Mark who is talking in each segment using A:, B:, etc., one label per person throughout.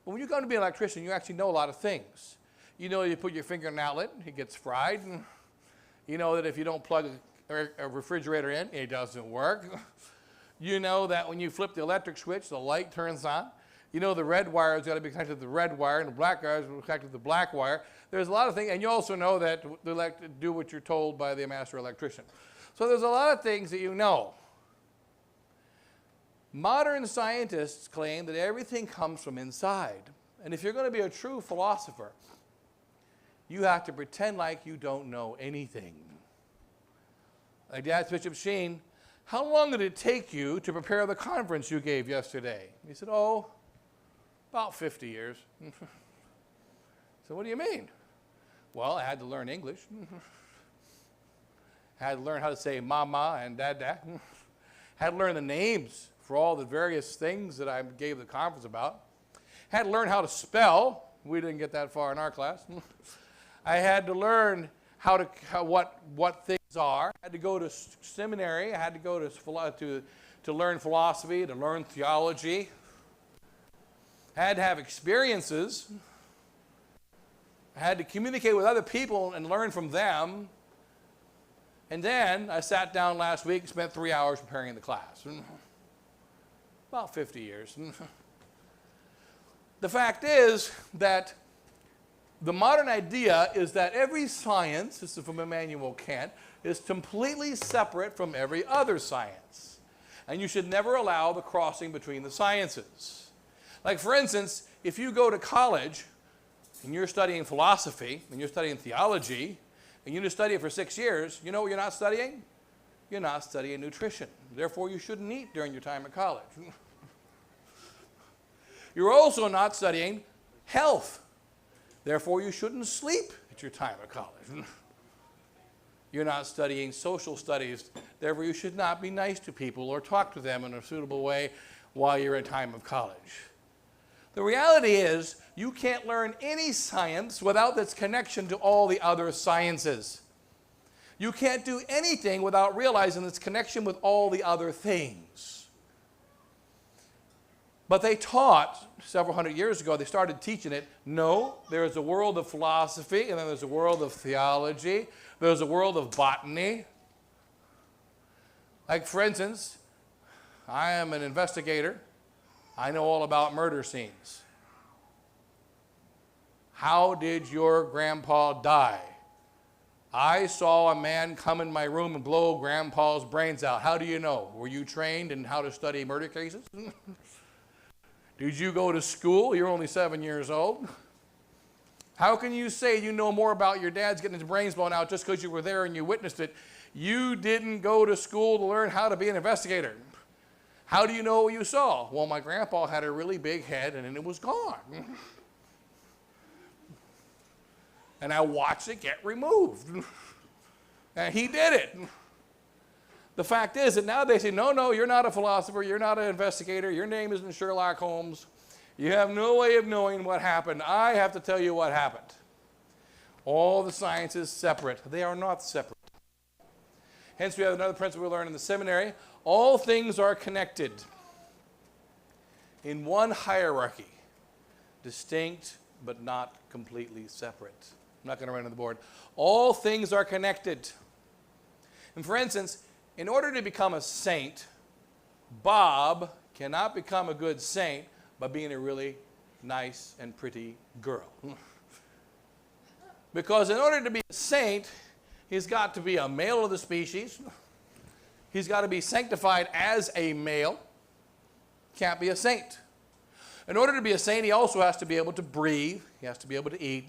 A: But when you come to be an electrician, you actually know a lot of things. You know you put your finger in an outlet, it gets fried. And you know that if you don't plug a refrigerator in, it doesn't work. You know that when you flip the electric switch, the light turns on. You know the red wire has got to be connected to the red wire, and the black wire is connected to the black wire. There's a lot of things, and you also know that do what you're told by the master electrician. So there's a lot of things that you know. Modern scientists claim that everything comes from inside. And if you're going to be a true philosopher, you have to pretend like you don't know anything. Like asked Bishop Sheen, how long did it take you to prepare the conference you gave yesterday? He said, oh, about 50 years. So what do you mean? Well, I had to learn English. I had to learn how to say mama and dada. Had to learn the names for all the various things that I gave the conference about. Had to learn how to spell. We didn't get that far in our class. I had to learn what things are. I had to go to seminary. I had to go to learn philosophy, to learn theology. I had to have experiences. I had to communicate with other people and learn from them. And then I sat down last week and spent 3 hours preparing the class. About 50 years. The fact is that the modern idea is that every science, this is from Immanuel Kant, is completely separate from every other science. And you should never allow the crossing between the sciences. Like, for instance, if you go to college and you're studying philosophy and you're studying theology and you just study it for 6 years, you know what you're not studying? You're not studying nutrition. Therefore, you shouldn't eat during your time at college. You're also not studying health. Therefore, you shouldn't sleep at your time at college. You're not studying social studies. Therefore, you should not be nice to people or talk to them in a suitable way while you're in time of college. The reality is, you can't learn any science without its connection to all the other sciences. You can't do anything without realizing its connection with all the other things. But they taught, several hundred years ago, they started teaching it, no, there's a world of philosophy, and then there's a world of theology, there's a world of botany. Like, for instance, I am an investigator. I know all about murder scenes. How did your grandpa die? I saw a man come in my room and blow grandpa's brains out. How do you know? Were you trained in how to study murder cases? Did you go to school? You're only 7 years old. How can you say you know more about your dad's getting his brains blown out just because you were there and you witnessed it? You didn't go to school to learn how to be an investigator. How do you know what you saw? Well, my grandpa had a really big head and then it was gone. And I watched it get removed. And he did it. The fact is that now they say, no, you're not a philosopher, you're not an investigator, your name isn't Sherlock Holmes. You have no way of knowing what happened. I have to tell you what happened. All the sciences separate. They are not separate. Hence, we have another principle we learn in the seminary. All things are connected in one hierarchy, distinct but not completely separate. I'm not going to write on the board. All things are connected. And for instance, in order to become a saint, Bob cannot become a good saint by being a really nice and pretty girl. Because in order to be a saint, he's got to be a male of the species. He's got to be sanctified as a male. Can't be a saint. In order to be a saint, he also has to be able to breathe. He has to be able to eat.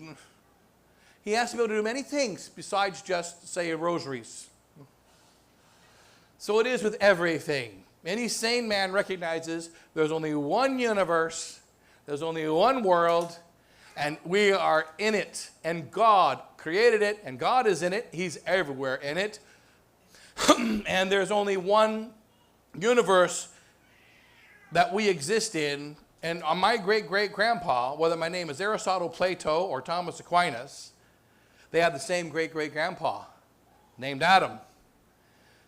A: He has to be able to do many things besides just say rosaries. So it is with everything. Any sane man recognizes there's only one universe, there's only one world, and we are in it. And God created it, and God is in it. He's everywhere in it. And there's only one universe that we exist in. And on my great-great-grandpa, whether my name is Aristotle, Plato, or Thomas Aquinas, they had the same great-great-grandpa named Adam.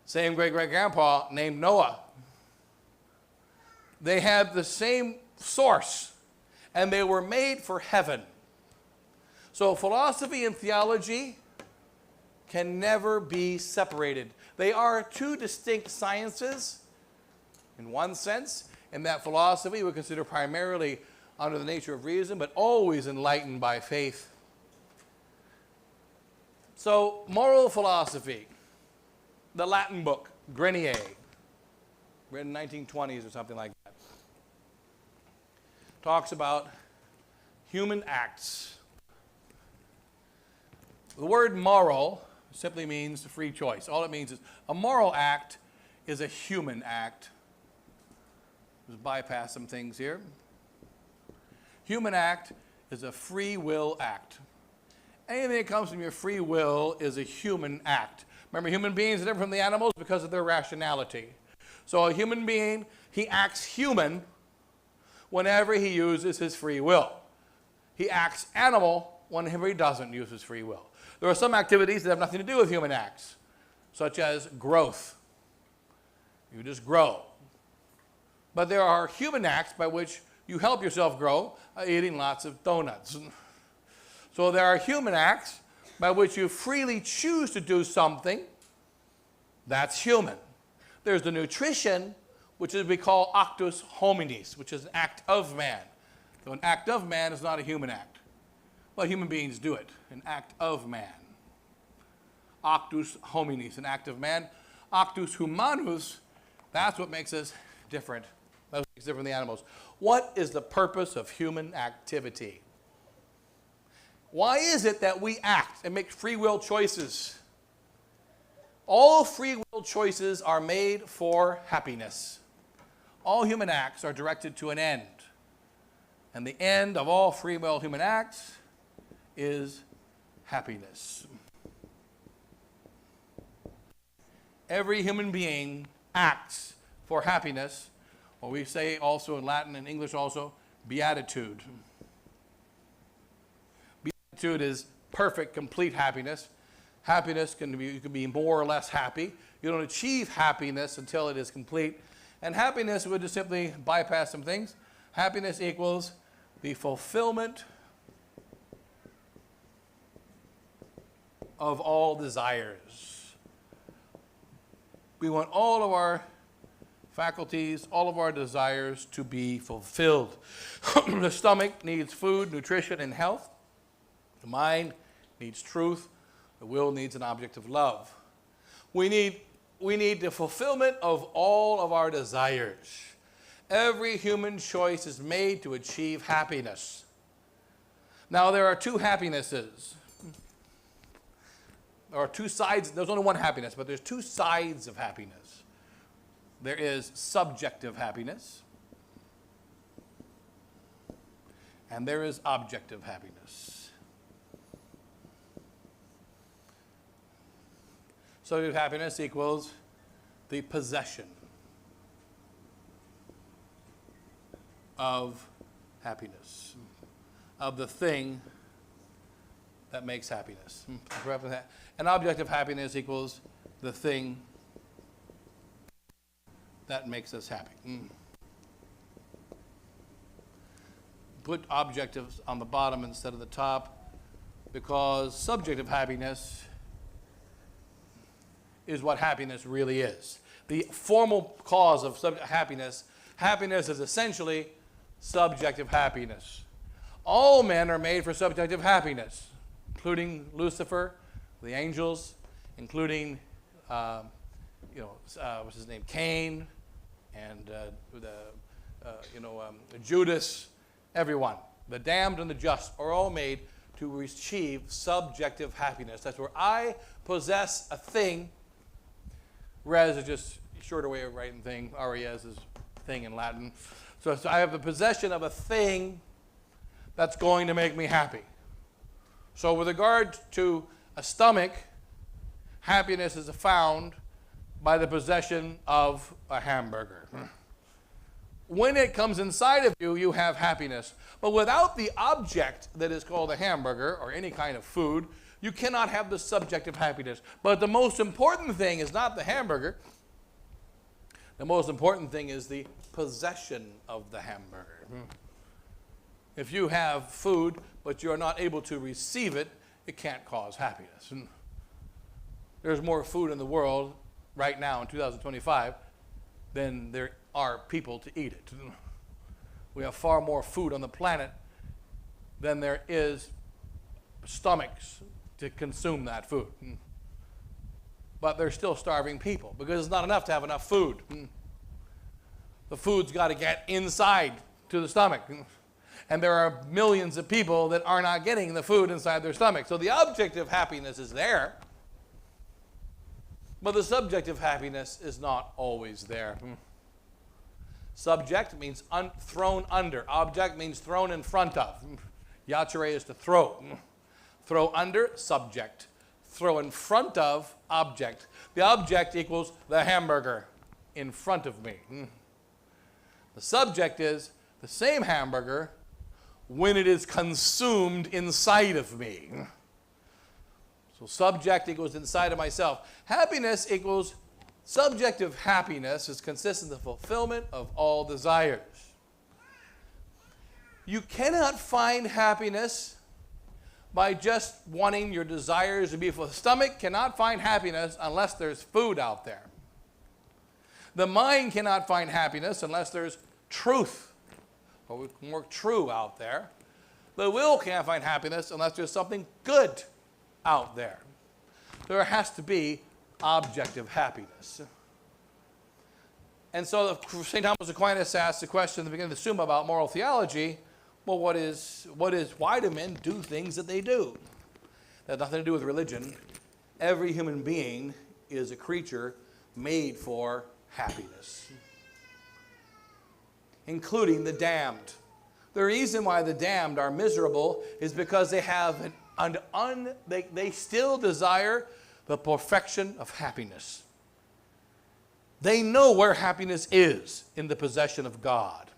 A: Same great-great-grandpa named Noah. They had the same source. and they were made for heaven. So philosophy and theology can never be separated. They are two distinct sciences in one sense, in that philosophy we consider primarily under the nature of reason, but always enlightened by faith. So moral philosophy, the Latin book, Grenier, written in 1920s or something like that, talks about human acts. The word moral simply means free choice. All it means is a moral act is a human act. Just bypass some things here. Human act is a free will act. Anything that comes from your free will is a human act. Remember, human beings are different from the animals because of their rationality. So a human being, he acts human whenever he uses his free will. He acts animal whenever he doesn't use his free will. There are some activities that have nothing to do with human acts, such as growth. You just grow. But there are human acts by which you help yourself grow, eating lots of donuts. So there are human acts by which you freely choose to do something. That's human. There's the nutrition, which is we call actus hominis, which is an act of man. So an act of man is not a human act. Well, human beings do it, an act of man. Actus hominis, an act of man. Actus humanus, that's what makes us different. That's what makes us different from the animals. What is the purpose of human activity? Why is it that we act and make free will choices? All free will choices are made for happiness. All human acts are directed to an end. And the end of all free will human acts is happiness. Every human being acts for happiness, or we say also in Latin and English also, beatitude. Beatitude is perfect, complete happiness. Happiness you can be more or less happy. You don't achieve happiness until it is complete. And happiness would just simply bypass some things. Happiness equals the fulfillment of all desires. We want all of our faculties, all of our desires to be fulfilled. The stomach needs food, nutrition, and health. The mind needs truth. The will needs an object of love. We need the fulfillment of all of our desires. Every human choice is made to achieve happiness. Now, there are two happinesses. There are two sides. There's only one happiness, but there's two sides of happiness. There is subjective happiness, and there is objective happiness. Subjective happiness equals the possession of happiness, of the thing that makes happiness. And objective happiness equals the thing that makes us happy. Put objectives on the bottom instead of the top, because subjective happiness is what happiness really is. The formal cause of happiness is essentially subjective happiness. All men are made for subjective happiness, including Lucifer, the angels, including what's his name, Cain, and Judas. Everyone, the damned and the just, are all made to achieve subjective happiness. That's where I possess a thing. Res is just a shorter way of writing thing. Res is thing in Latin. So I have the possession of a thing that's going to make me happy. So with regard to a stomach, happiness is found by the possession of a hamburger. When it comes inside of you, you have happiness. But without the object that is called a hamburger or any kind of food, you cannot have the subjective happiness. But the most important thing is not the hamburger. The most important thing is the possession of the hamburger. If you have food, but you're not able to receive it, it can't cause happiness. And there's more food in the world right now in 2025 than there are people to eat it. We have far more food on the planet than there is stomachs to consume that food. But there's still starving people because it's not enough to have enough food. The food's got to get inside to the stomach. And there are millions of people that are not getting the food inside their stomach. So the objective happiness is there, but the subjective happiness is not always there. Subject means thrown under. Object means thrown in front of. Yachere is to throw. Throw under, subject. Throw in front of, object. The object equals the hamburger in front of me. The subject is the same hamburger when it is consumed inside of me. So subject equals inside of myself. Happiness equals subjective happiness is consistent in the fulfillment of all desires. You cannot find happiness by just wanting your desires to be full. The stomach cannot find happiness unless there's food out there. The mind cannot find happiness unless there's truth, or more true out there. The will can't find happiness unless there's something good out there. There has to be objective happiness. And so St. Thomas Aquinas asked the question at the beginning of the Summa about moral theology. Well, why do men do things that they do? That has nothing to do with religion. Every human being is a creature made for happiness, including the damned. The reason why the damned are miserable is because they have they still desire the perfection of happiness. They know where happiness is in the possession of God.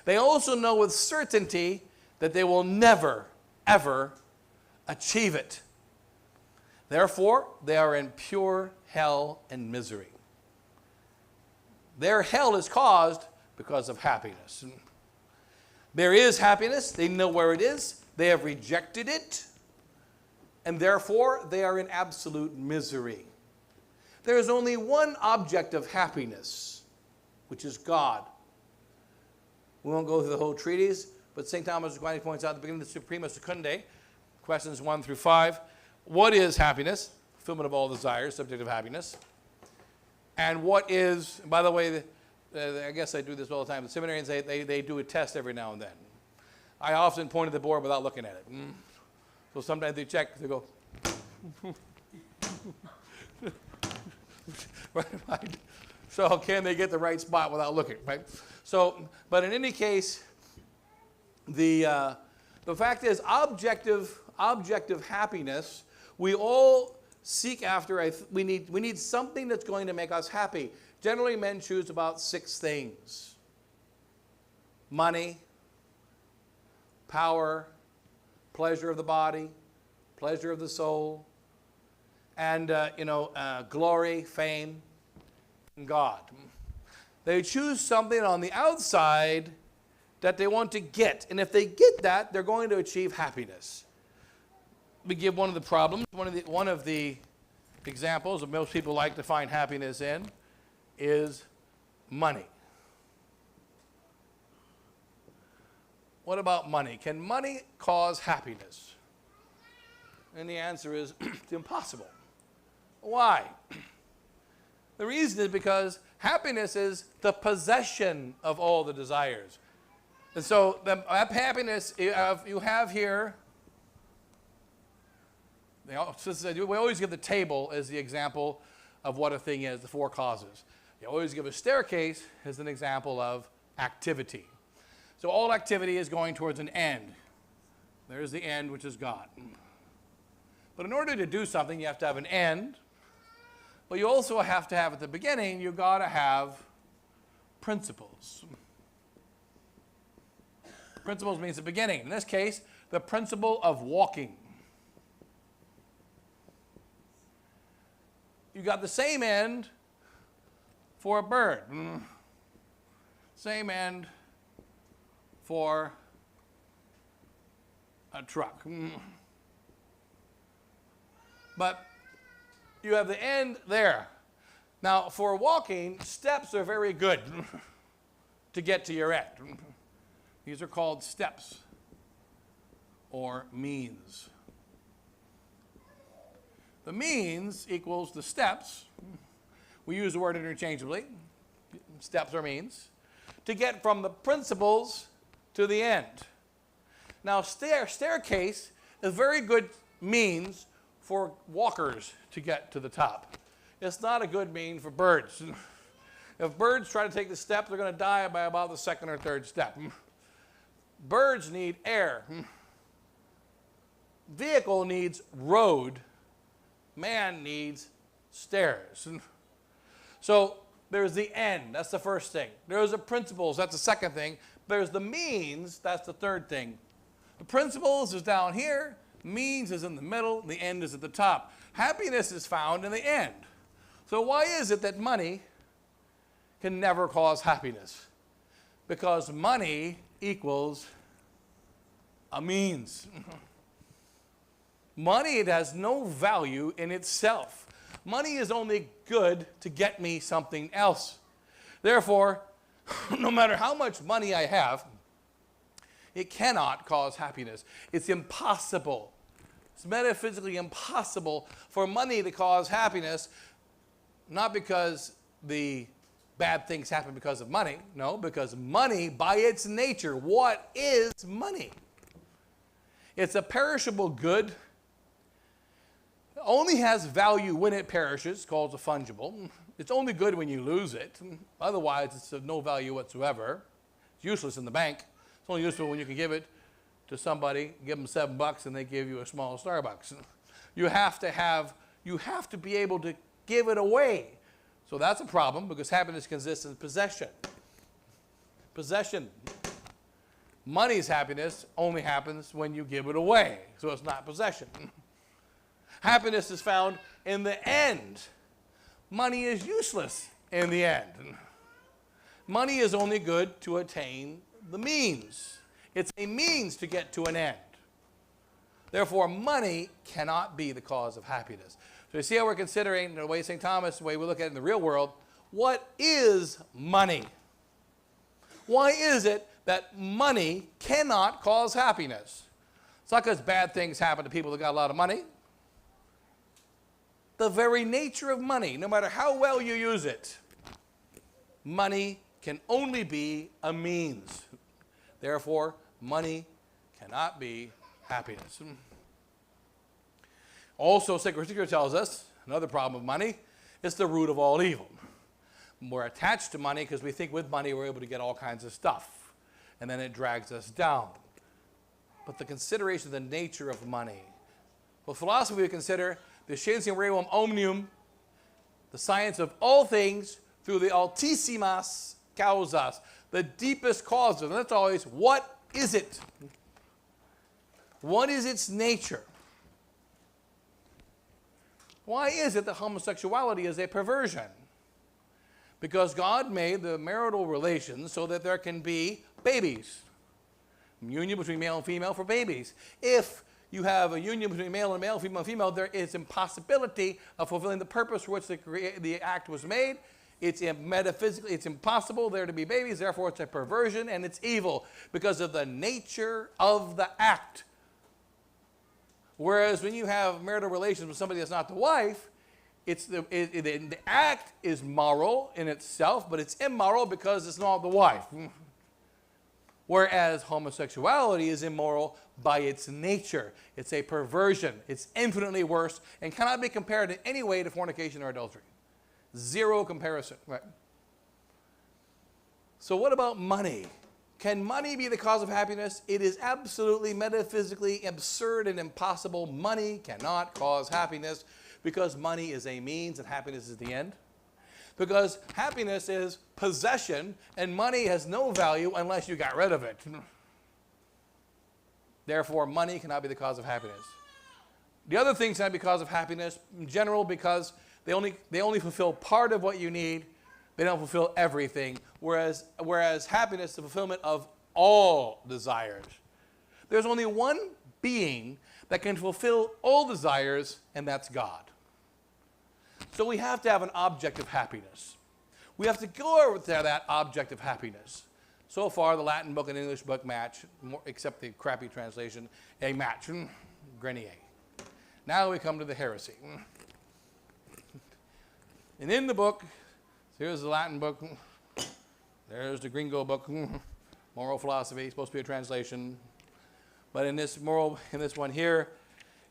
A: They also know with certainty that they will never, ever achieve it. Therefore, they are in pure hell and misery. Their hell is caused because of happiness. There is happiness. They know where it is. They have rejected it. And therefore, they are in absolute misery. There is only one object of happiness, which is God. We won't go through the whole treatise, but St. Thomas Aquinas points out at the beginning of the Suprema Secundae, questions 1 through 5, what is happiness? Fulfillment of all desires, subjective happiness. And what is, by the way, I guess I do this all the time, the seminarians, they do a test every now and then. I often point at the board without looking at it. So sometimes they check, they go, right? So can they get the right spot without looking, right? So, but in any case, the fact is, objective happiness, we all seek after. We need something that's going to make us happy. Generally, men choose about 6 things: money, power, pleasure of the body, pleasure of the soul, and glory, fame, and God. They choose something on the outside that they want to get. And if they get that, they're going to achieve happiness. We give one of the problems, one of the examples that most people like to find happiness in is money. What about money? Can money cause happiness? And the answer is it's impossible. Why? The reason is because happiness is the possession of all the desires. And so that happiness you have here, we always give the table as the example of what a thing is, the 4 causes. You always give a staircase as an example of activity. So all activity is going towards an end. There's the end, which is God. But in order to do something, you have to have an end. But you also have to have at the beginning, you've got to have principles. Principles means the beginning. In this case, the principle of walking. You got the same end for a bird. Same end for a truck. But you have the end there. Now, for walking, steps are very good to get to your end. These are called steps or means. The means equals the steps. We use the word interchangeably, steps or means, to get from the principles to the end. Now, staircase is very good means for walkers to get to the top. It's not a good mean for birds. If birds try to take the step, they're going to die by about the second or third step. Birds need air. Vehicle needs road. Man needs stairs. So there's the end. That's the first thing. There's the principles. That's the second thing. There's the means. That's the third thing. The principles is down here. Means is in the middle. The end is at the top. Happiness is found in the end. So why is it that money can never cause happiness? Because money equals a means. Money, it has no value in itself. Money is only good to get me something else. Therefore, no matter how much money I have, it cannot cause happiness. It's impossible. It's metaphysically impossible for money to cause happiness, not because the bad things happen because of money. No, because money, by its nature, what is money? It's a perishable good. It only has value when it perishes, called a fungible. It's only good when you lose it. Otherwise, it's of no value whatsoever. It's useless in the bank. It's only useful when you can give it to somebody, give them $7 and they give you a small Starbucks. You have to be able to give it away. So that's a problem, because happiness consists in possession. Possession. Money's happiness only happens when you give it away. So it's not possession. Happiness is found in the end. Money is useless in the end. Money is only good to attain the means. It's a means to get to an end. Therefore, money cannot be the cause of happiness. So you see how we're considering, the way St. Thomas, the way we look at it in the real world, what is money? Why is it that money cannot cause happiness? It's not because bad things happen to people that got a lot of money. The very nature of money, no matter how well you use it, money can only be a means. Therefore, money cannot be happiness. Also, Sacred Scripture tells us, another problem of money, it's the root of all evil. We're attached to money because we think with money we're able to get all kinds of stuff, and then it drags us down. But the consideration of the nature of money. Well, philosophy we consider the scientiam rerum omnium, the science of all things through the altissimas causas, the deepest causes. And that's always, what is it? What is its nature? Why is it that homosexuality is a perversion? Because God made the marital relations so that there can be babies. Union between male and female for babies. If you have a union between male and male, female and female, there is impossibility of fulfilling the purpose for which the act was made. It's metaphysically, it's impossible there to be babies, therefore it's a perversion and it's evil because of the nature of the act. Whereas when you have marital relations with somebody that's not the wife, the act is moral in itself, but it's immoral because it's not the wife. Whereas homosexuality is immoral by its nature. It's a perversion. It's infinitely worse and cannot be compared in any way to fornication or adultery. Zero comparison. Right. So what about money? Can money be the cause of happiness? It is absolutely metaphysically absurd and impossible. Money cannot cause happiness because money is a means and happiness is the end. Because happiness is possession and money has no value unless you got rid of it. Therefore, money cannot be the cause of happiness. The other things cannot be the cause of happiness in general because they only fulfill part of what you need. They don't fulfill everything. Whereas happiness is the fulfillment of all desires. there's only one being that can fulfill all desires, and that's God. So we have to have an object of happiness. We have to go over to that object of happiness. So far, the Latin book and English book match, except the crappy translation, a match, Grenier. Now we come to the heresy. And in the book, here's the Latin book, there's the Gringo book, moral philosophy, supposed to be a translation. But in this one here,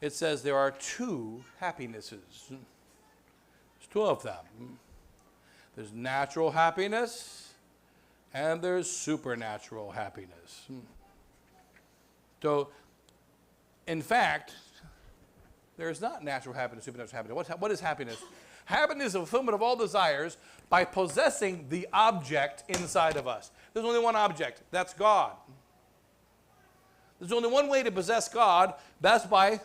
A: it says there are two happinesses. There's two of them. There's natural happiness and there's supernatural happiness. So, in fact, there's not natural happiness, supernatural happiness. What is happiness? Happiness is the fulfillment of all desires by possessing the object inside of us. There's only one object. That's God. There's only one way to possess God. That's by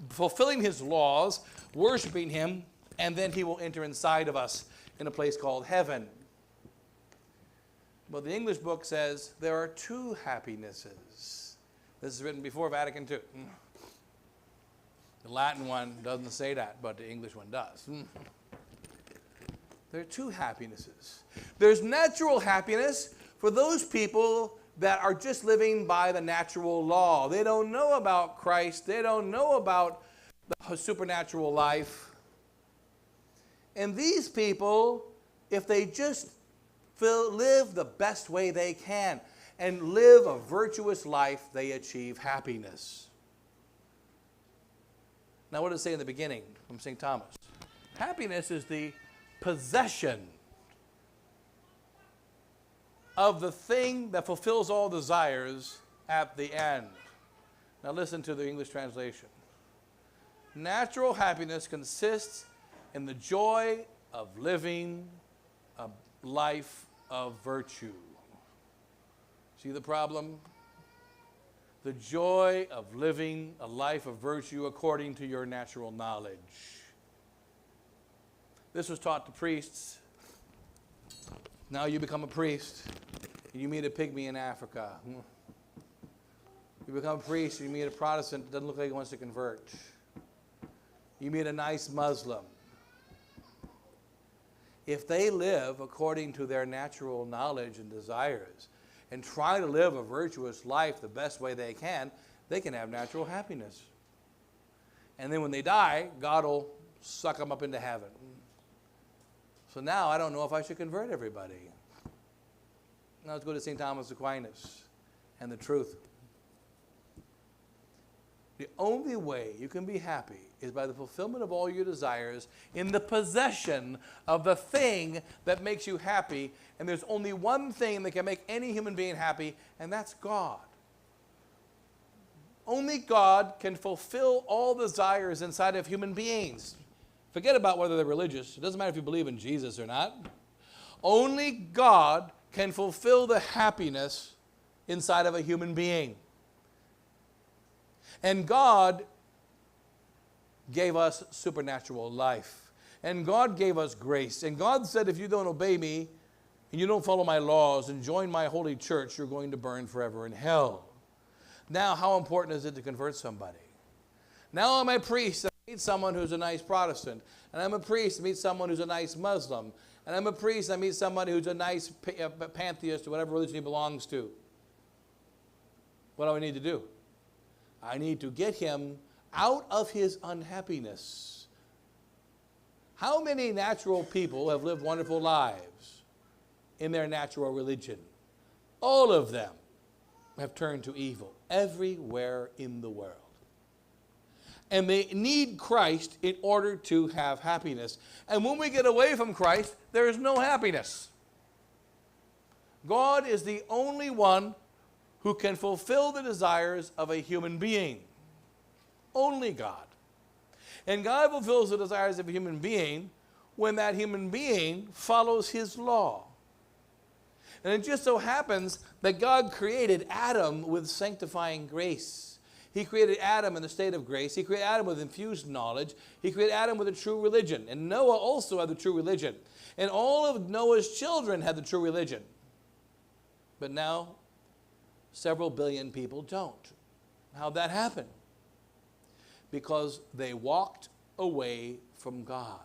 A: fulfilling His laws, worshiping Him, and then He will enter inside of us in a place called heaven. But the English book says there are two happinesses. This is written before Vatican II. The Latin one doesn't say that, but the English one does. There are two happinesses. There's natural happiness for those people that are just living by the natural law. They don't know about Christ. They don't know about the supernatural life. And these people, if they just live the best way they can and live a virtuous life, they achieve happiness. Now, what does it say in the beginning from St. Thomas? Happiness is the possession of the thing that fulfills all desires at the end. Now listen to the English translation. Natural happiness consists in the joy of living a life of virtue. See the problem? The joy of living a life of virtue according to your natural knowledge. This was taught to priests. Now you become a priest, and you meet a pygmy in Africa. You become a priest, and you meet a Protestant that doesn't look like he wants to convert. You meet a nice Muslim. If they live according to their natural knowledge and desires, and try to live a virtuous life the best way they can have natural happiness. And then when they die, God will suck them up into heaven. So now I don't know if I should convert everybody. Now let's go to St. Thomas Aquinas and the truth. The only way you can be happy is by the fulfillment of all your desires in the possession of the thing that makes you happy. And there's only one thing that can make any human being happy, and that's God. Only God can fulfill all desires inside of human beings. Forget about whether they're religious. It doesn't matter if you believe in Jesus or not. Only God can fulfill the happiness inside of a human being. And God gave us supernatural life. And God gave us grace. And God said, if you don't obey me, and you don't follow my laws and join my holy church, you're going to burn forever in hell. Now, how important is it to convert somebody? Now I'm a priest, I meet someone who's a nice Protestant. And I'm a priest, I meet someone who's a nice Muslim. And I'm a priest, I meet somebody who's a nice pantheist or whatever religion he belongs to. What do I need to do? I need to get him out of his unhappiness. How many natural people have lived wonderful lives in their natural religion? All of them have turned to evil everywhere in the world. And they need Christ in order to have happiness. And when we get away from Christ, there is no happiness. God is the only one who can fulfill the desires of a human being. Only God. And God fulfills the desires of a human being when that human being follows His law. And it just so happens that God created Adam with sanctifying grace. He created Adam in the state of grace. He created Adam with infused knowledge. He created Adam with a true religion. And Noah also had the true religion. And all of Noah's children had the true religion. But now, several billion people don't. How'd that happen? Because they walked away from God.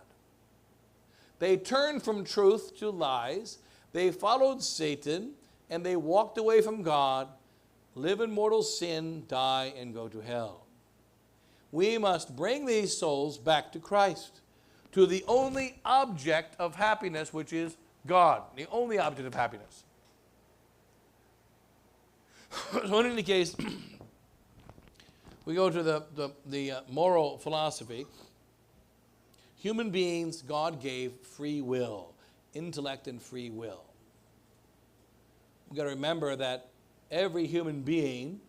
A: They turned from truth to lies. They followed Satan, and they walked away from God, live in mortal sin, die, and go to hell. We must bring these souls back to Christ, to the only object of happiness, which is God, the only object of happiness. So in any case, we go to the moral philosophy. Human beings, God gave free will, intellect and free will. We've got to remember that every human being,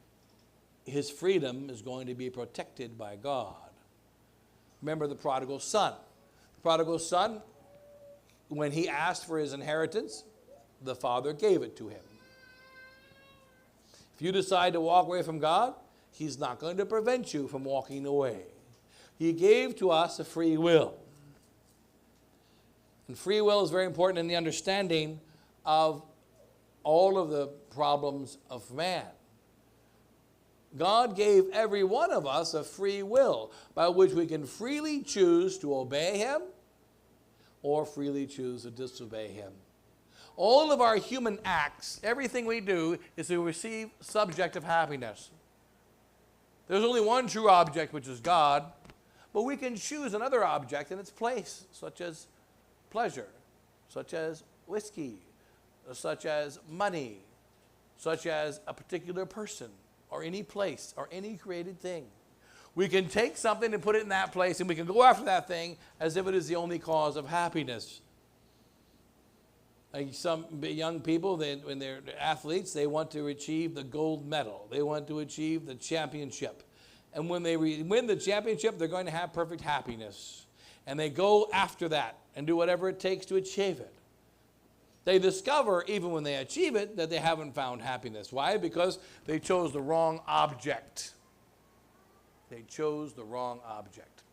A: his freedom is going to be protected by God. Remember the prodigal son. The prodigal son, when he asked for his inheritance, the father gave it to him. If you decide to walk away from God, he's not going to prevent you from walking away. He gave to us a free will. And free will is very important in the understanding of all of the problems of man. God gave every one of us a free will by which we can freely choose to obey him or freely choose to disobey him. All of our human acts, everything we do, is to receive subjective happiness. There's only one true object, which is God, but we can choose another object in its place, such as pleasure, such as whiskey, such as money, such as a particular person, or any place, or any created thing. We can take something and put it in that place, and we can go after that thing as if it is the only cause of happiness. Like some young people, when they're athletes, they want to achieve the gold medal. They want to achieve the championship. And when they win the championship, they're going to have perfect happiness. And they go after that and do whatever it takes to achieve it. They discover, even when they achieve it, that they haven't found happiness. Why? Because they chose the wrong object. They chose the wrong object.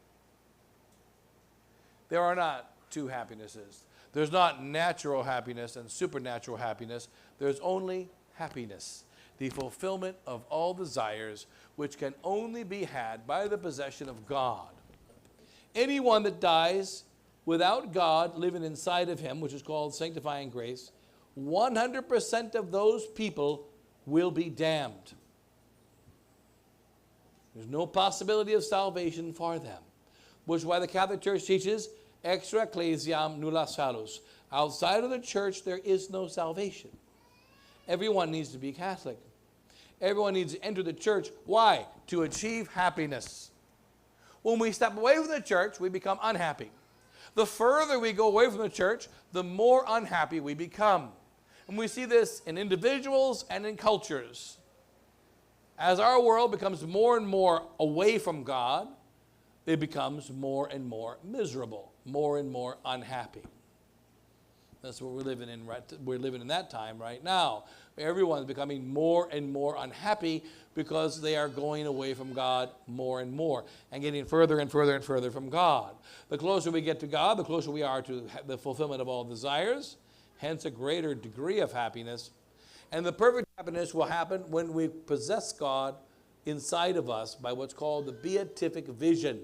A: There are not two happinesses. There's not natural happiness and supernatural happiness. There's only happiness, the fulfillment of all desires, which can only be had by the possession of God. Anyone that dies without God living inside of him, which is called sanctifying grace, 100% of those people will be damned. There's no possibility of salvation for them, which is why the Catholic Church teaches extra ecclesiam nulla salus. Outside of the church, there is no salvation. Everyone needs to be Catholic. Everyone needs to enter the church. Why? To achieve happiness. When we step away from the church, we become unhappy. The further we go away from the church, the more unhappy we become. And we see this in individuals and in cultures. As our world becomes more and more away from God, it becomes more and more miserable, more and more unhappy. That's what we're living in. We're living in that time right now. Everyone's becoming more and more unhappy because they are going away from God more and more and getting further and further and further from God. The closer we get to God, the closer we are to the fulfillment of all desires, hence a greater degree of happiness. And the perfect happiness will happen when we possess God inside of us by what's called the beatific vision.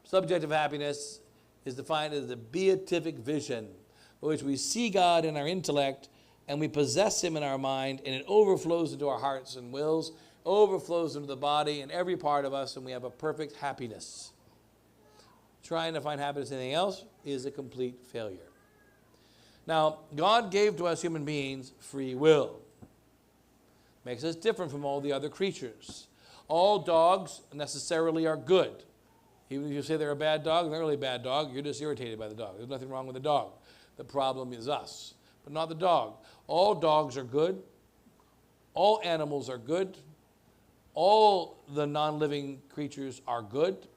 A: Subjective happiness is defined as the beatific vision, by which we see God in our intellect and we possess him in our mind, and it overflows into our hearts and wills, overflows into the body and every part of us, and we have a perfect happiness. Trying to find happiness in anything else is a complete failure. Now, God gave to us human beings free will. Makes us different from all the other creatures. All dogs necessarily are good. Even if you say they're a bad dog, they're not really a bad dog. You're just irritated by the dog. There's nothing wrong with the dog. The problem is us, but not the dog. All dogs are good. All animals are good. All the non-living creatures are good.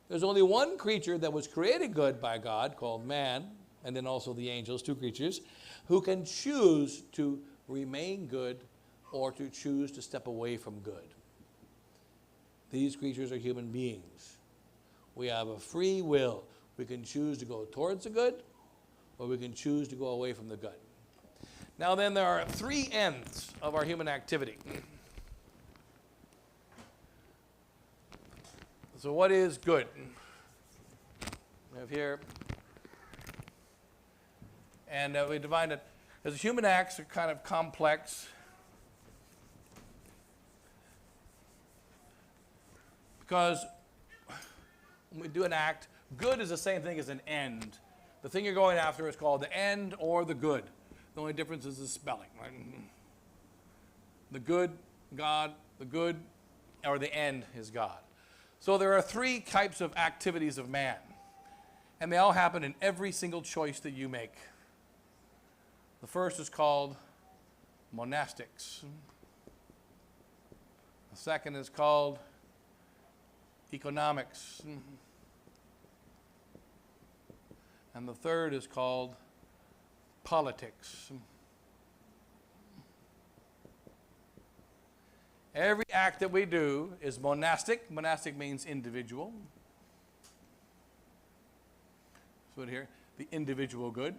A: There's only one creature that was created good by God, called man, and then also the angels, two creatures, who can choose to remain good or to choose to step away from good. These creatures are human beings. We have a free will. We can choose to go towards the good, or we can choose to go away from the good. Now then, there are three ends of our human activity. So what is good? We have here, and we divide it, as human acts are kind of complex. Because when we do an act, good is the same thing as an end. The thing you're going after is called the end or the good. The only difference is the spelling. Right? The good, God, the good, or the end is God. So there are three types of activities of man. And they all happen in every single choice that you make. The first is called monastics. The second is called economics. And the third is called politics. Every act that we do is monastic. Monastic means individual. So here, the individual good.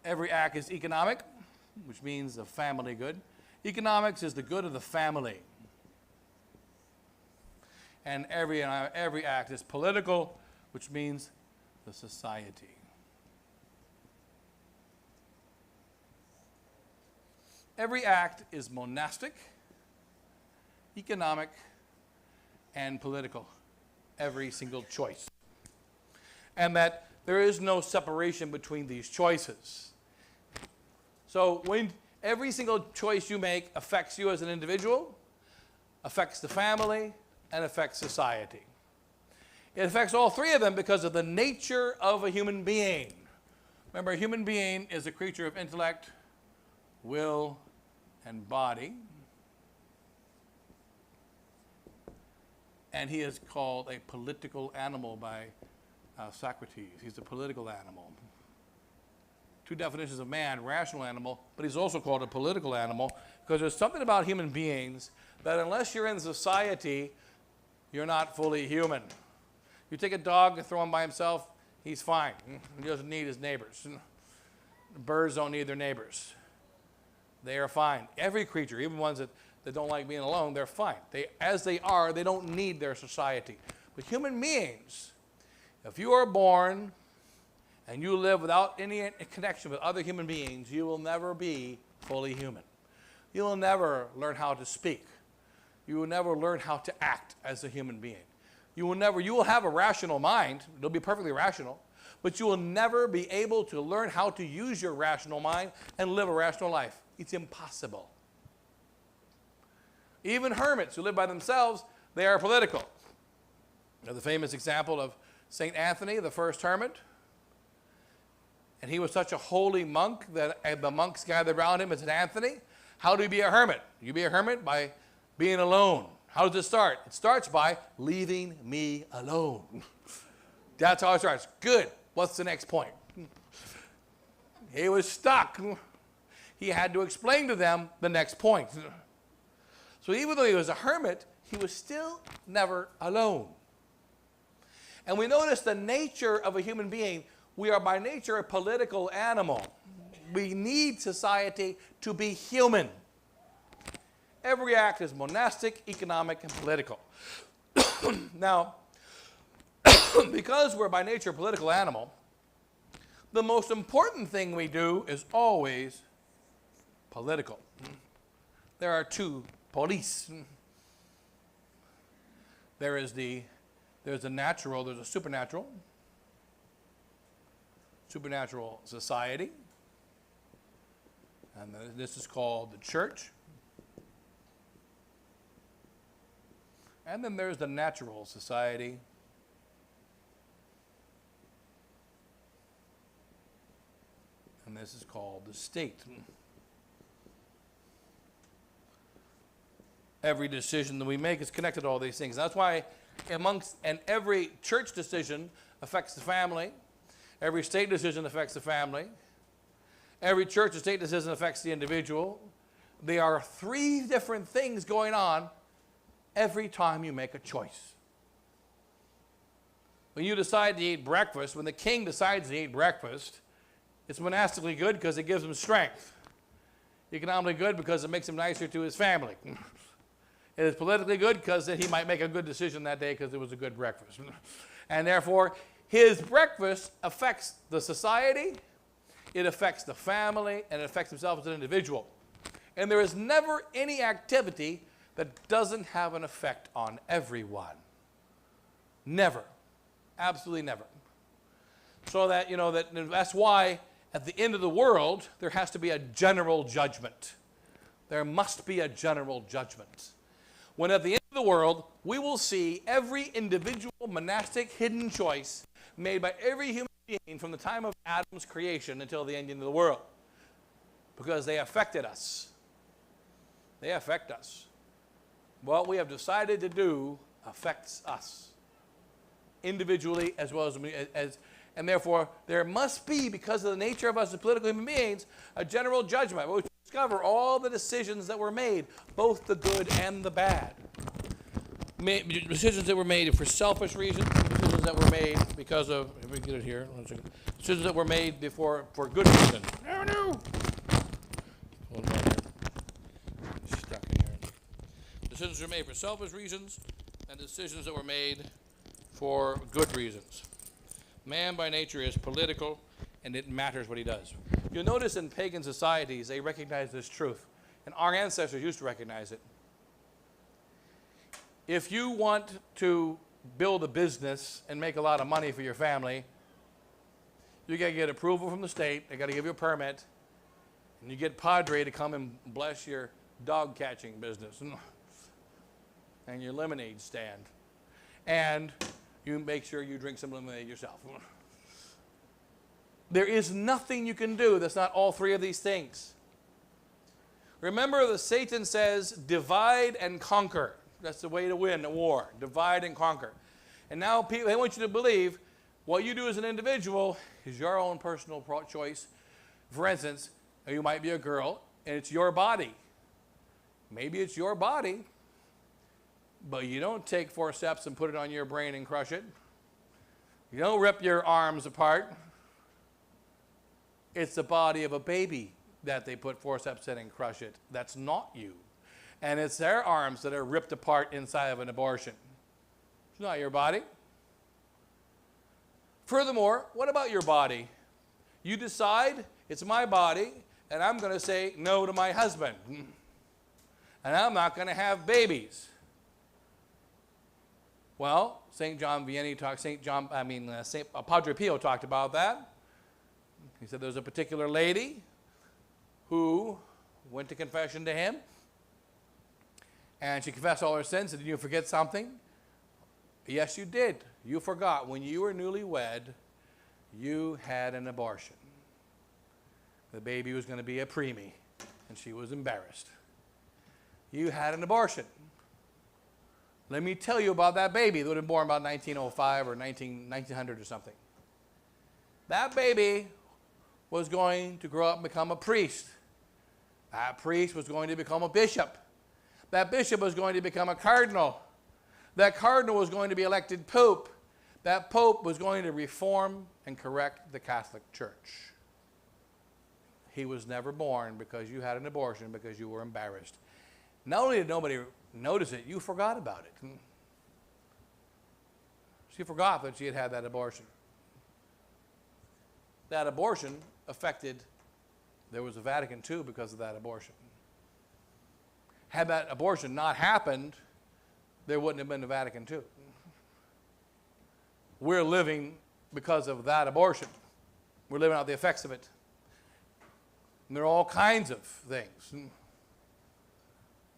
A: Every act is economic, which means the family good. Economics is the good of the family. And every act is political, which means the society. Every act is monastic, economic, and political. Every single choice. And that there is no separation between these choices. So when every single choice you make affects you as an individual, affects the family, and affects society. It affects all three of them because of the nature of a human being. Remember, a human being is a creature of intellect, will, and body. And he is called a political animal by Socrates. He's a political animal. Two definitions of man: rational animal, but he's also called a political animal because there's something about human beings that unless you're in society, you're not fully human. You take a dog and throw him by himself, he's fine. He doesn't need his neighbors. Birds don't need their neighbors. They are fine. Every creature, even ones that don't like being alone, they're fine. As they are, they don't need their society. But human beings, if you are born and you live without any connection with other human beings, you will never be fully human. You will never learn how to speak. You will never learn how to act as a human being. You will have a rational mind. It'll be perfectly rational. But you will never be able to learn how to use your rational mind and live a rational life. It's impossible. Even hermits who live by themselves, they are political. You know, the famous example of St. Anthony, the first hermit. And he was such a holy monk that the monks gathered around him and said, Anthony, how do you be a hermit? You be a hermit by being alone. How does it start? It starts by leaving me alone. That's how it starts. Good. What's the next point? He was stuck. He had to explain to them the next point. So even though he was a hermit, he was still never alone. And we notice the nature of a human being. We are by nature a political animal. We need society to be human. Every act is monastic, economic, and political. Now, because we're by nature a political animal, the most important thing we do is always political. There are two police. There's the natural, there's a supernatural. Supernatural society. And this is called the church. And then there's the natural society. And this is called the state. Every decision that we make is connected to all these things. That's why every church decision affects the family. Every state decision affects the family. Every church or state decision affects the individual. There are three different things going on every time you make a choice. When you decide to eat breakfast, when the king decides to eat breakfast, it's monastically good because it gives him strength. economically good because it makes him nicer to his family. It is politically good because he might make a good decision that day because it was a good breakfast. And therefore, his breakfast affects the society, it affects the family, and it affects himself as an individual. And there is never any activity that doesn't have an effect on everyone. Never. Absolutely never. So that, that's why at the end of the world, there has to be a general judgment. There must be a general judgment. When at the end of the world, we will see every individual monastic hidden choice made by every human being from the time of Adam's creation until the ending of the world. Because they affected us. They affect us. What we have decided to do affects us. Individually as well as and therefore there must be, because of the nature of us as political human beings, a general judgment. We discover all the decisions that were made, both the good and the bad. Decisions that were made for selfish reasons, decisions that were made because of, if we get it here, decisions that were made before for good reasons. No. Hold on here. Stuck in here. Decisions were made for selfish reasons, and decisions that were made for good reasons. Man by nature is political, and it matters what he does. You'll notice in pagan societies, they recognize this truth, and our ancestors used to recognize it. If you want to build a business and make a lot of money for your family, you got to get approval from the state. They got to give you a permit, and you get Padre to come and bless your dog catching business and your lemonade stand, and you make sure you drink some lemonade yourself. There is nothing you can do that's not all three of these things. Remember that Satan says, divide and conquer. That's the way to win a war. Divide and conquer. And now they want you to believe what you do as an individual is your own personal choice. For instance, you might be a girl, and it's your body. Maybe it's your body, but you don't take forceps and put it on your brain and crush it. You don't rip your arms apart. It's the body of a baby that they put forceps in and crush it. That's not you. And it's their arms that are ripped apart inside of an abortion. It's not your body. Furthermore, what about your body? You decide, it's my body, and I'm going to say no to my husband. And I'm not going to have babies. Well, St. Padre Pio talked about that. He said there was a particular lady who went to confession to him, and she confessed all her sins. And did you forget something? Yes, you did. You forgot. When you were newlywed, you had an abortion. The baby was going to be a preemie, and she was embarrassed. You had an abortion. Let me tell you about that baby that would have been born about 1905 or 1900 or something. That baby was going to grow up and become a priest. That priest was going to become a bishop. That bishop was going to become a cardinal. That cardinal was going to be elected pope. That pope was going to reform and correct the Catholic Church. He was never born because you had an abortion because you were embarrassed. Not only did nobody notice it, you forgot about it. She forgot that she had had that abortion. That abortion affected, there was a Vatican II because of that abortion. Had that abortion not happened, there wouldn't have been a Vatican II. We're living because of that abortion. We're living out the effects of it. And there are all kinds of things.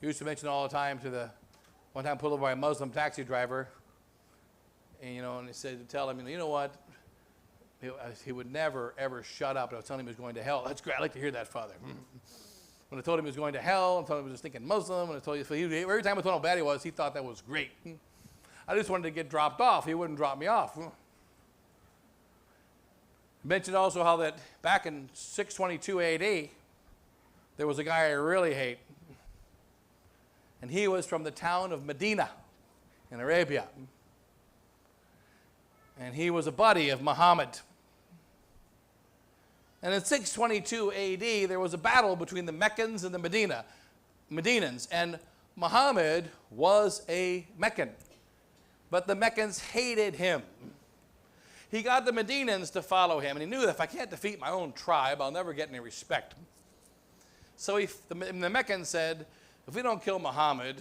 A: I used to mention all the time to one time pulled over by a Muslim taxi driver, and and he said to tell him, you know what, he would never ever shut up. And I was telling him he was going to hell. That's great. I like to hear that, Father. When I told him he was going to hell, I told him he was thinking Muslim, and I told him every time I told him how bad he was, he thought that was great. I just wanted to get dropped off. He wouldn't drop me off. I mentioned also how that back in 622 AD, there was a guy I really hate. And he was from the town of Medina in Arabia. And he was a buddy of Muhammad. And in 622 AD, there was a battle between the Meccans and the Medinans. And Muhammad was a Meccan. But the Meccans hated him. He got the Medinans to follow him, and he knew that if I can't defeat my own tribe, I'll never get any respect. So the Meccans said, if we don't kill Muhammad,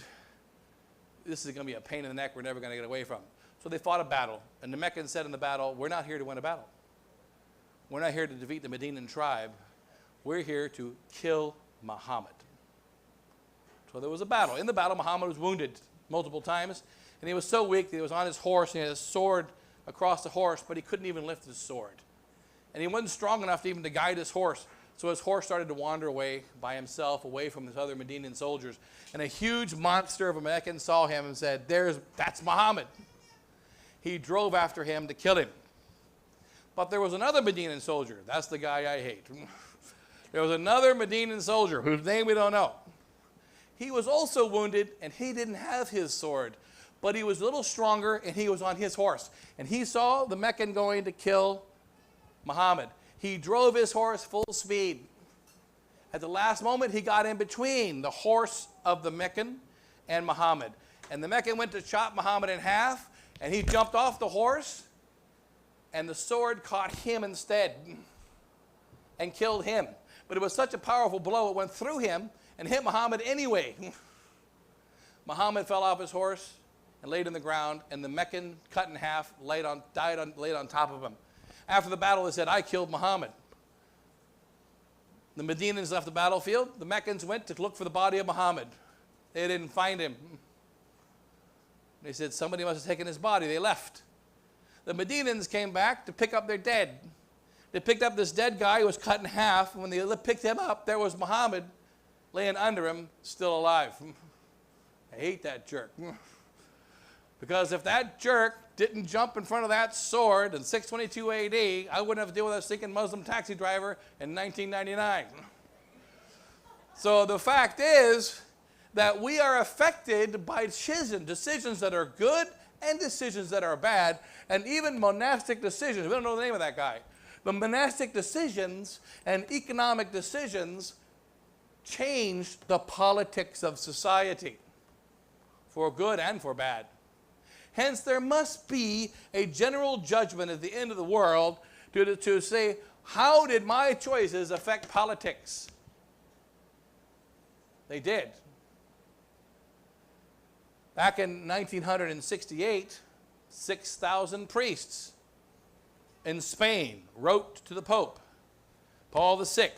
A: this is going to be a pain in the neck we're never going to get away from. So they fought a battle, and the Meccans said in the battle, we're not here to win a battle. We're not here to defeat the Medinan tribe. We're here to kill Muhammad. So there was a battle. In the battle, Muhammad was wounded multiple times, and he was so weak that he was on his horse, and he had his sword across the horse, but he couldn't even lift his sword. And he wasn't strong enough even to guide his horse. So his horse started to wander away by himself, away from his other Medinan soldiers. And a huge monster of a Meccan saw him and said, that's Muhammad. He drove after him to kill him. But there was another Medinan soldier. That's the guy I hate. There was another Medinan soldier whose name we don't know. He was also wounded, and he didn't have his sword. But he was a little stronger, and he was on his horse. And he saw the Meccan going to kill Muhammad. He drove his horse full speed. At the last moment, he got in between the horse of the Meccan and Muhammad. And the Meccan went to chop Muhammad in half, and he jumped off the horse, and the sword caught him instead and killed him. But it was such a powerful blow, it went through him and hit Muhammad anyway. Muhammad fell off his horse and laid on the ground, and the Meccan, cut in half, laid on top of him. After the battle, they said, I killed Muhammad. The Medinans left the battlefield. The Meccans went to look for the body of Muhammad. They didn't find him. They said, somebody must have taken his body. They left. The Medinans came back to pick up their dead. They picked up this dead guy who was cut in half. When they picked him up, there was Muhammad laying under him, still alive. I hate that jerk. Because if that jerk didn't jump in front of that sword in 622 AD, I wouldn't have to deal with a stinking Muslim taxi driver in 1999. So the fact is that we are affected by decisions that are good and decisions that are bad, and even monastic decisions. We don't know the name of that guy. But monastic decisions and economic decisions change the politics of society for good and for bad. Hence, there must be a general judgment at the end of the world to say, how did my choices affect politics? They did. Back in 1968, 6,000 priests in Spain wrote to the Pope, Paul VI,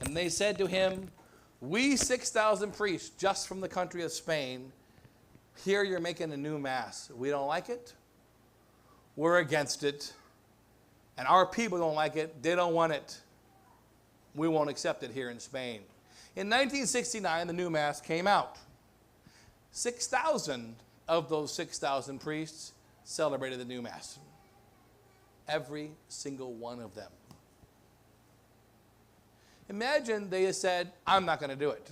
A: and they said to him, we 6,000 priests just from the country of Spain, here you're making a new mass. We don't like it. We're against it. And our people don't like it. They don't want it. We won't accept it here in Spain. In 1969, the new mass came out. 6,000 of those 6,000 priests celebrated the new mass. Every single one of them. Imagine they said, I'm not going to do it.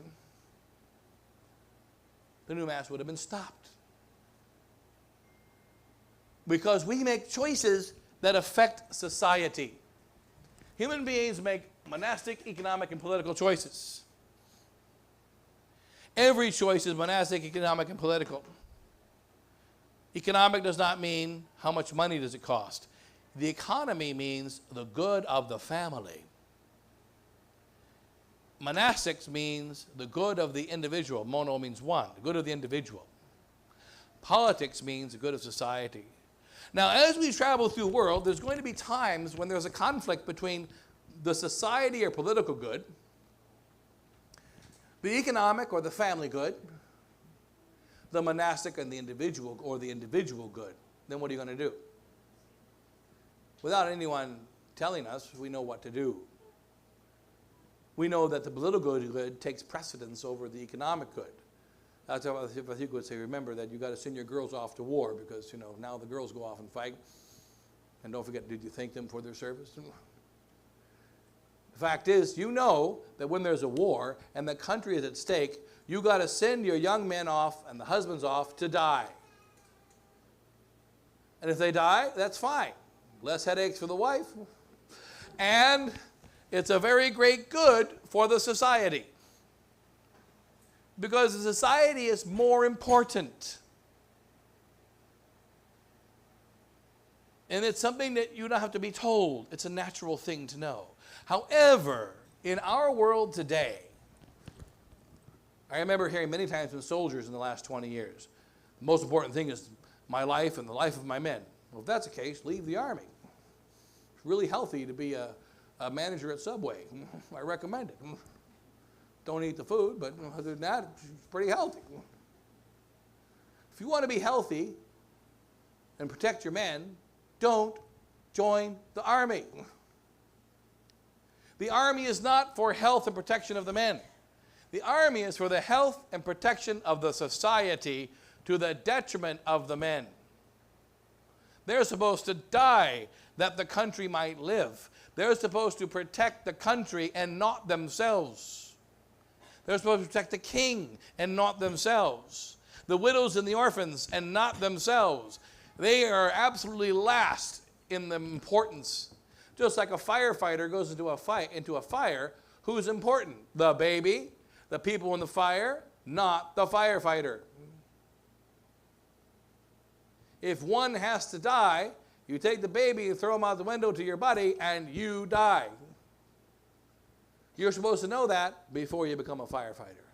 A: The new mass would have been stopped. Because we make choices that affect society. Human beings make monastic, economic, and political choices. Every choice is monastic, economic, and political. Economic does not mean how much money does it cost. The economy means the good of the family. Monastics means the good of the individual. Mono means one, the good of the individual. Politics means the good of society. Now, as we travel through the world, there's going to be times when there's a conflict between the society or political good, the economic or the family good, the monastic and the individual or the individual good. Then what are you going to do? Without anyone telling us, we know what to do. We know that the political good takes precedence over the economic good. That's why Pfeiffer would say, remember that you got to send your girls off to war because, now the girls go off and fight. And don't forget, did you thank them for their service? The fact is, you know that when there's a war and the country is at stake, you got to send your young men off and the husbands off to die. And if they die, that's fine. Less headaches for the wife. And It's a very great good for the society. Because the society is more important. And it's something that you don't have to be told. It's a natural thing to know. However, in our world today, I remember hearing many times from soldiers in the last 20 years, the most important thing is my life and the life of my men. Well, if that's the case, leave the Army. It's really healthy to be a manager at Subway. I recommend it. Don't eat the food, but other than that, it's pretty healthy. If you want to be healthy and protect your men, don't join the Army. The Army is not for health and protection of the men. The Army is for the health and protection of the society to the detriment of the men. They're supposed to die that the country might live. They're supposed to protect the country and not themselves. They're supposed to protect the king and not themselves. The widows and the orphans and not themselves. They are absolutely last in the importance. Just like a firefighter goes into a fire, who's important? The baby, the people in the fire, not the firefighter. If one has to die, you take the baby and throw him out the window to your buddy and you die. You're supposed to know that before you become a firefighter.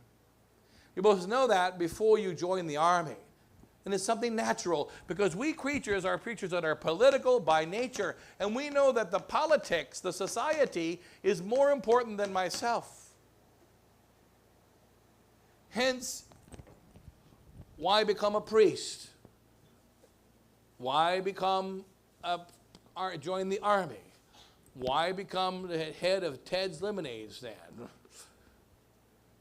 A: You're supposed to know that before you join the Army. And it's something natural because we creatures are creatures that are political by nature. And we know that the politics, the society, is more important than myself. Hence, why become a priest? Why join the Army? Why become the head of Ted's Lemonade Stand?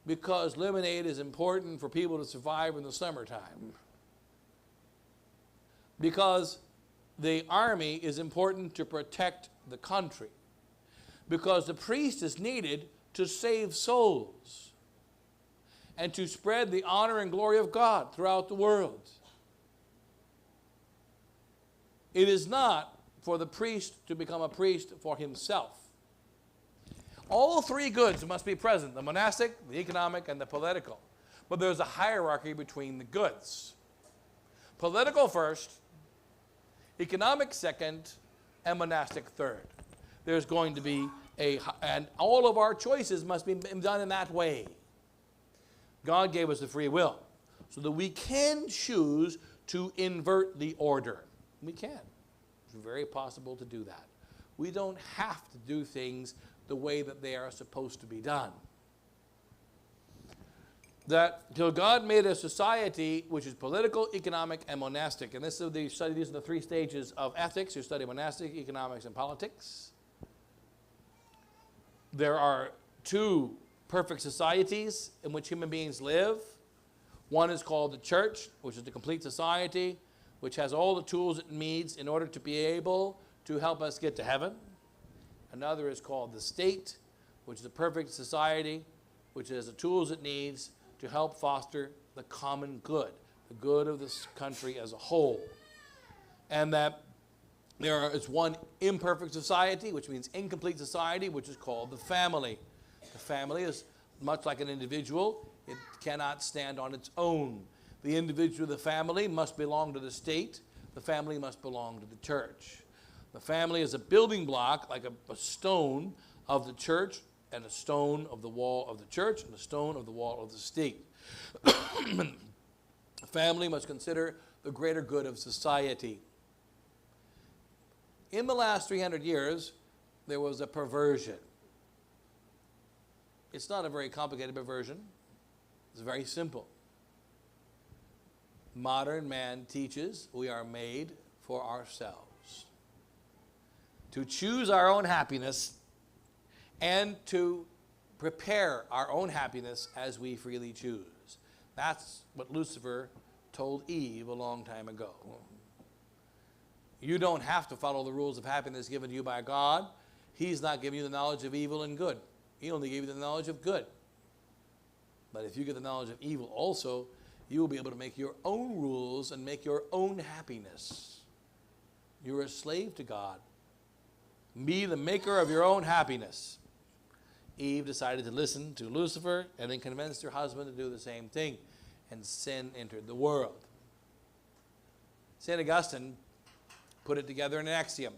A: Because lemonade is important for people to survive in the summertime. Because the Army is important to protect the country. Because the priest is needed to save souls and to spread the honor and glory of God throughout the world. It is not for the priest to become a priest for himself. All three goods must be present, the monastic, the economic, and the political. But there's a hierarchy between the goods. Political first, economic second, and monastic third. There's going to be and all of our choices must be done in that way. God gave us the free will so that we can choose to invert the order. We can. It's very possible to do that. We don't have to do things the way that they are supposed to be done. That till God made a society which is political, economic, and monastic. And these are the three stages of ethics. You study monastic, economics, and politics. There are two perfect societies in which human beings live. One is called the church, which is the complete society, which has all the tools it needs in order to be able to help us get to heaven. Another is called the state, which is a perfect society, which has the tools it needs to help foster the common good, the good of this country as a whole. And that there is one imperfect society, which means incomplete society, which is called the family. The family is much like an individual. It cannot stand on its own. The individual, the family, must belong to the state. The family must belong to the church. The family is a building block, like a stone of the church, and a stone of the wall of the church, and a stone of the wall of the state. The family must consider the greater good of society. In the last 300 years, there was a perversion. It's not a very complicated perversion. It's very simple. Modern man teaches we are made for ourselves, to choose our own happiness and to prepare our own happiness as we freely choose. That's what Lucifer told Eve a long time ago. You don't have to follow the rules of happiness given to you by God. He's not giving you the knowledge of evil and good. He only gave you the knowledge of good. But if you get the knowledge of evil also, you will be able to make your own rules and make your own happiness. You're a slave to God. Be the maker of your own happiness. Eve decided to listen to Lucifer and then convinced her husband to do the same thing, and sin entered the world. St. Augustine put it together in an axiom,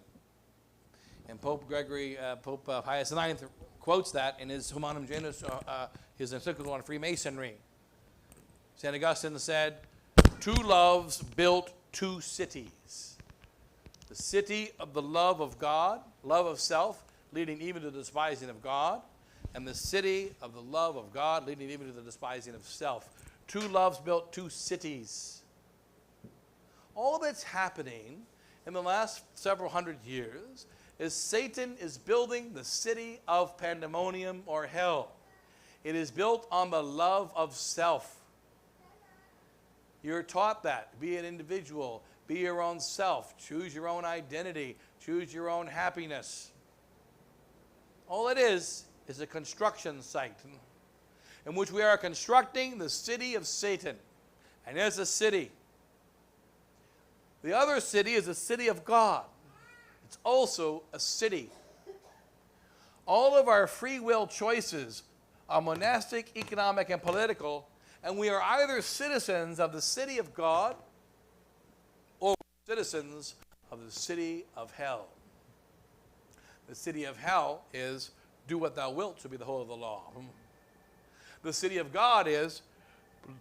A: and Pope Pius IX quotes that in his Humanum Genus, his encyclical on Freemasonry. St. Augustine said, "Two loves built two cities. The city of the love of God, love of self, leading even to the despising of God, and the city of the love of God, leading even to the despising of self." Two loves built two cities. All that's happening in the last several hundred years is Satan is building the city of pandemonium or hell. It is built on the love of self. You're taught that. Be an individual. Be your own self. Choose your own identity. Choose your own happiness. All it is a construction site in which we are constructing the city of Satan. And there's a city. The other city is the city of God. It's also a city. All of our free will choices are monastic, economic, and political, and we are either citizens of the city of God or citizens of the city of hell. The city of hell is do what thou wilt to be the whole of the law. The city of God is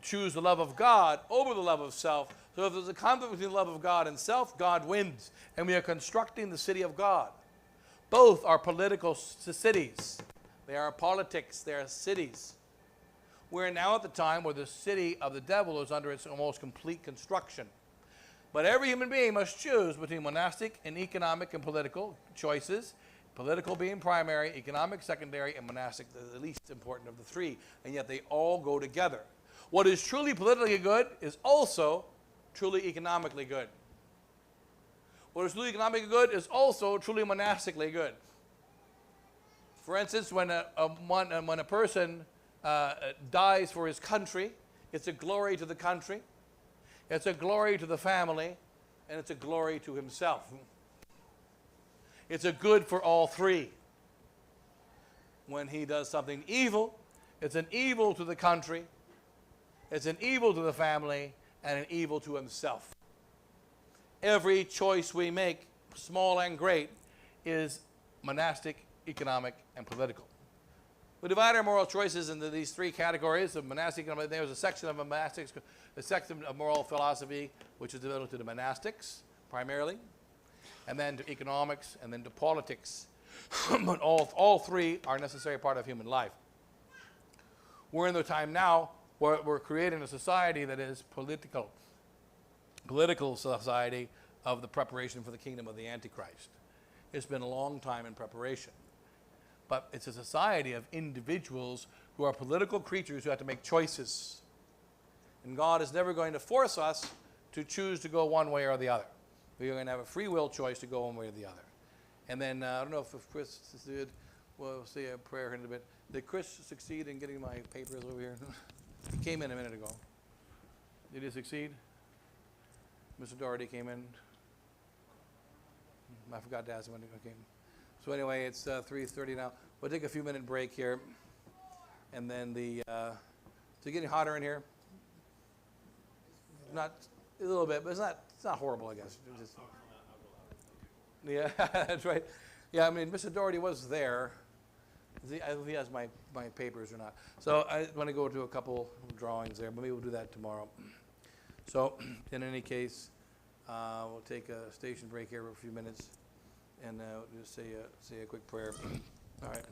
A: choose the love of God over the love of self. So if there's a conflict between the love of God and self, God wins. And we are constructing the city of God. Both are political cities. They are politics. They are cities. We're now at the time where the city of the devil is under its almost complete construction. But every human being must choose between monastic and economic and political choices. Political being primary, economic secondary, and monastic the least important of the three. And yet they all go together. What is truly politically good is also truly economically good. What is truly economically good is also truly monastically good. For instance, when a person dies for his country, it's a glory to the country, it's a glory to the family, and it's a glory to himself. It's a good for all three. When he does something evil, it's an evil to the country, it's an evil to the family, and an evil to himself. Every choice we make, small and great, is monastic, economic, and political. We divide our moral choices into these three categories of monastic. There's a section of monastics, a section of moral philosophy, which is devoted to the monastics primarily, and then to economics, and then to politics. But all three are a necessary part of human life. We're in the time now where we're creating a society that is political society of the preparation for the kingdom of the Antichrist. It's been a long time in preparation. But it's a society of individuals who are political creatures who have to make choices. And God is never going to force us to choose to go one way or the other. We are going to have a free will choice to go one way or the other. And then, I don't know if Chris did, we'll say a prayer in a bit. Did Chris succeed in getting my papers over here? He came in a minute ago. Did he succeed? Mr. Doherty came in. I forgot to ask him when he came. So anyway, it's 3:30 now. We'll take a few minute break here. And then is it getting hotter in here? Not a little bit, but it's not horrible, I guess. Yeah, that's right. Yeah, I mean, Mr. Doherty was there. I don't know if he has my papers or not. So I want to go to a couple drawings there, but maybe we'll do that tomorrow. So in any case, we'll take a station break here for a few minutes and just say a quick prayer. All right.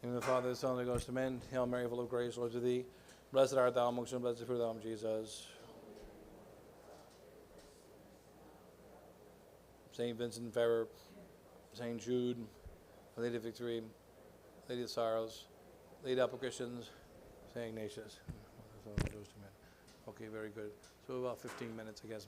A: In the Father, the Son, and the Holy Ghost, amen. Hail Mary, full of grace, Lord is with thee. Blessed art thou amongst women, blessed is the fruit of thy womb, Jesus. Saint Vincent and Pfeiffer, Saint Jude, Lady of Victory, Lady of Sorrows, Lady of Christians, Saint Ignatius. Okay, very good. So about 15 minutes, I guess.